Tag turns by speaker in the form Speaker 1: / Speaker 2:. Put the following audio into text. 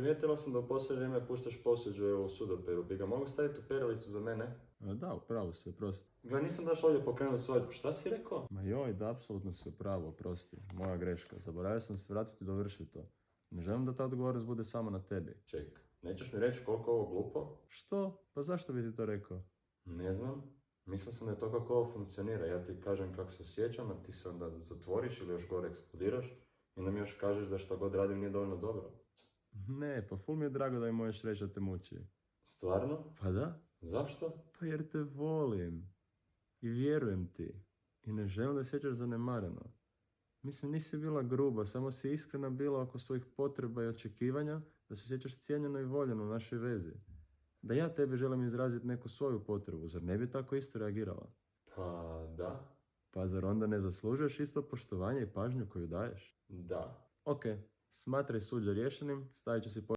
Speaker 1: Primijetila sam da u posljednje vrijeme puštaš posuđe u sudoperu. Bi ga mogu staviti u perilicu za mene?
Speaker 2: Da, upravo si, oprosti.
Speaker 1: Gle, nisam došao ovdje pokrenuti svoj... Šta si rekao?
Speaker 2: Ma joj, da, apsolutno si upravo, oprosti. Moja greška. Zaboravio sam se vratiti i dovršiti to. Ne želim da ta odgovornost bude samo na tebi.
Speaker 1: Ček, nećeš mi reći koliko je ovo glupo?
Speaker 2: Što? Pa zašto bi ti to rekao?
Speaker 1: Ne znam. Mislio sam da je to kako ovo funkcionira. Ja ti kažem kako se osjećam, a ti se onda zatvoriš ili još gore eksplodiraš i onda mi još kažeš da što god radim nije dovoljno dobro.
Speaker 2: Ne, pa ful mi je drago da mi možeš reći da te muči.
Speaker 1: Stvarno?
Speaker 2: Pa da?
Speaker 1: Zašto?
Speaker 2: Pa jer te volim. I vjerujem ti. I ne želim da sjećaš zanemareno. Mislim, nisi bila gruba, samo si iskrena bila oko svojih potreba i očekivanja da se sjećaš cijenjeno i voljeno u našoj vezi. Da ja tebi želim izraziti neku svoju potrebu, zar ne bi tako isto reagirala?
Speaker 1: Pa da.
Speaker 2: Pa zar onda ne zaslužuješ isto poštovanje i pažnju koju daješ?
Speaker 1: Da.
Speaker 2: Ok, smatraj suđe riješenim, stavit ću si